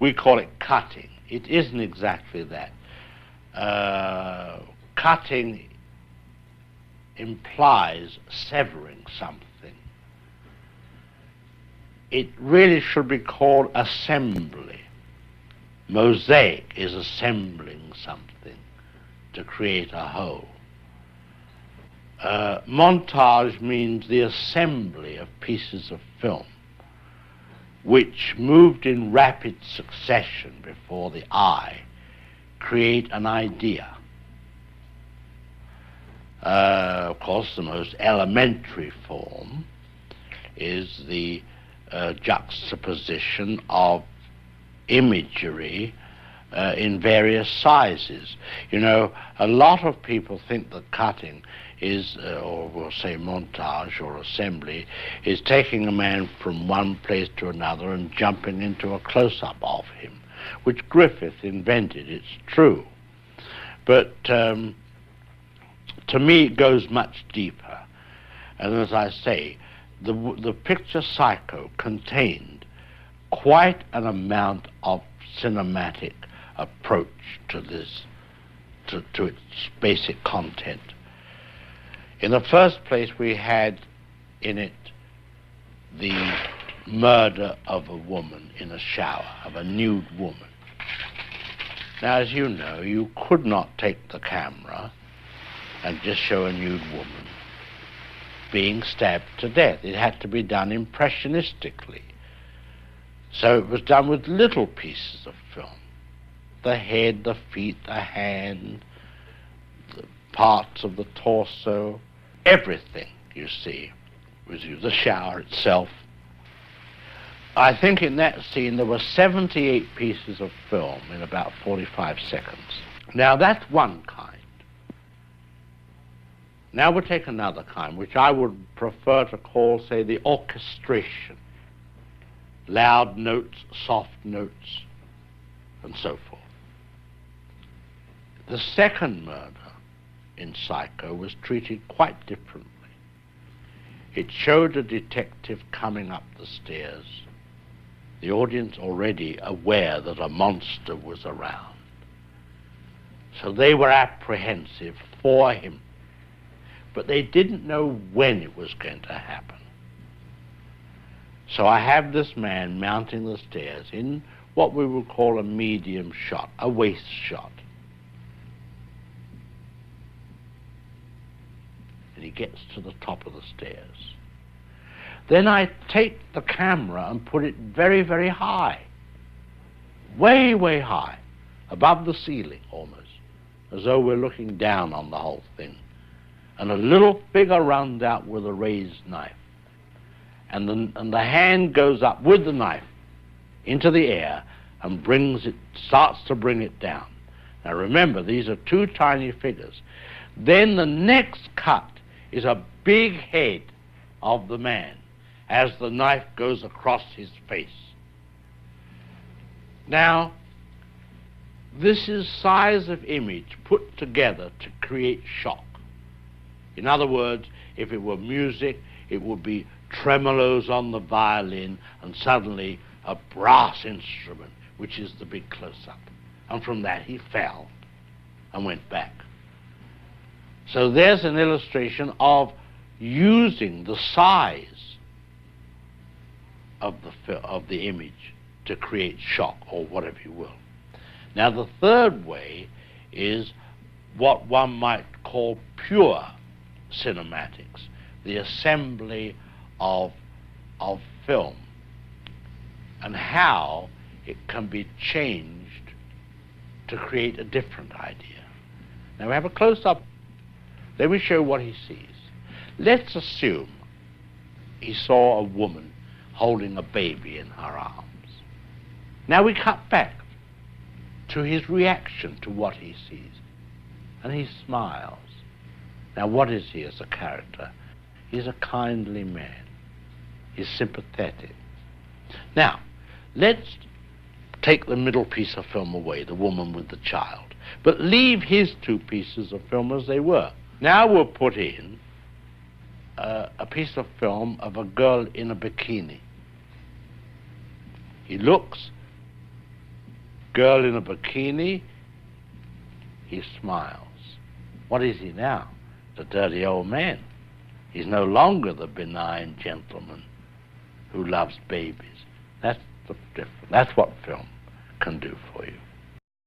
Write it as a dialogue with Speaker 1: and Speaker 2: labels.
Speaker 1: We call it cutting. It isn't exactly that. Cutting implies severing something. It really should be called assembly. Mosaic is assembling something to create a whole. Montage means the assembly of pieces of film which, moved in rapid succession before the eye, create an idea. Of course, the most elementary form is the juxtaposition of imagery in various sizes. You know, a lot of people think that cutting is, or we'll say montage or assembly, is taking a man from one place to another and jumping into a close-up of him, which Griffith invented, it's true. But to me it goes much deeper. And as I say, the picture Psycho contained quite an amount of cinematic approach to this, to its basic content. In the first place, we had in it the murder of a woman in a shower, of a nude woman. Now, as you know, you could not take the camera and just show a nude woman being stabbed to death. It had to be done impressionistically. So it was done with little pieces of film. The head, the feet, the hand, the parts of the torso, everything, you see, was used. The shower itself. I think in that scene there were 78 pieces of film in about 45 seconds. Now that's one kind. Now we'll take another kind, which I would prefer to call, say, the orchestration. Loud notes, soft notes, and so forth. The second murder in Psycho was treated quite differently. It showed a detective coming up the stairs, the audience already aware that a monster was around. So they were apprehensive for him, but they didn't know when it was going to happen. So I have this man mounting the stairs in what we would call a medium shot, a waist shot. And he gets to the top of the stairs. Then I take the camera and put it very, very high. Way, way high. Above the ceiling, almost. As though we're looking down on the whole thing. And a little figure runs out with a raised knife. And the hand goes up with the knife into the air and starts to bring it down. Now remember, these are two tiny figures. Then the next cut is a big head of the man as the knife goes across his face. Now, this is size of image put together to create shock. In other words, if it were music, it would be tremolos on the violin and suddenly a brass instrument, which is the big close-up. And from that he fell and went back. So there's an illustration of using the size of the image to create shock, or whatever you will. Now the third way is what one might call pure cinematics, the assembly of film, and how it can be changed to create a different idea. Now we have a close-up. Let me show what he sees. Let's assume he saw a woman holding a baby in her arms. Now we cut back to his reaction to what he sees, and he smiles. Now what is he as a character? He's a kindly man. He's sympathetic. Now, let's take the middle piece of film away, the woman with the child, but leave his two pieces of film as they were. Now we'll put in a piece of film of a girl in a bikini. He looks, girl in a bikini, he smiles. What is he now? The dirty old man. He's no longer the benign gentleman who loves babies. That's the difference. That's what film can do for you.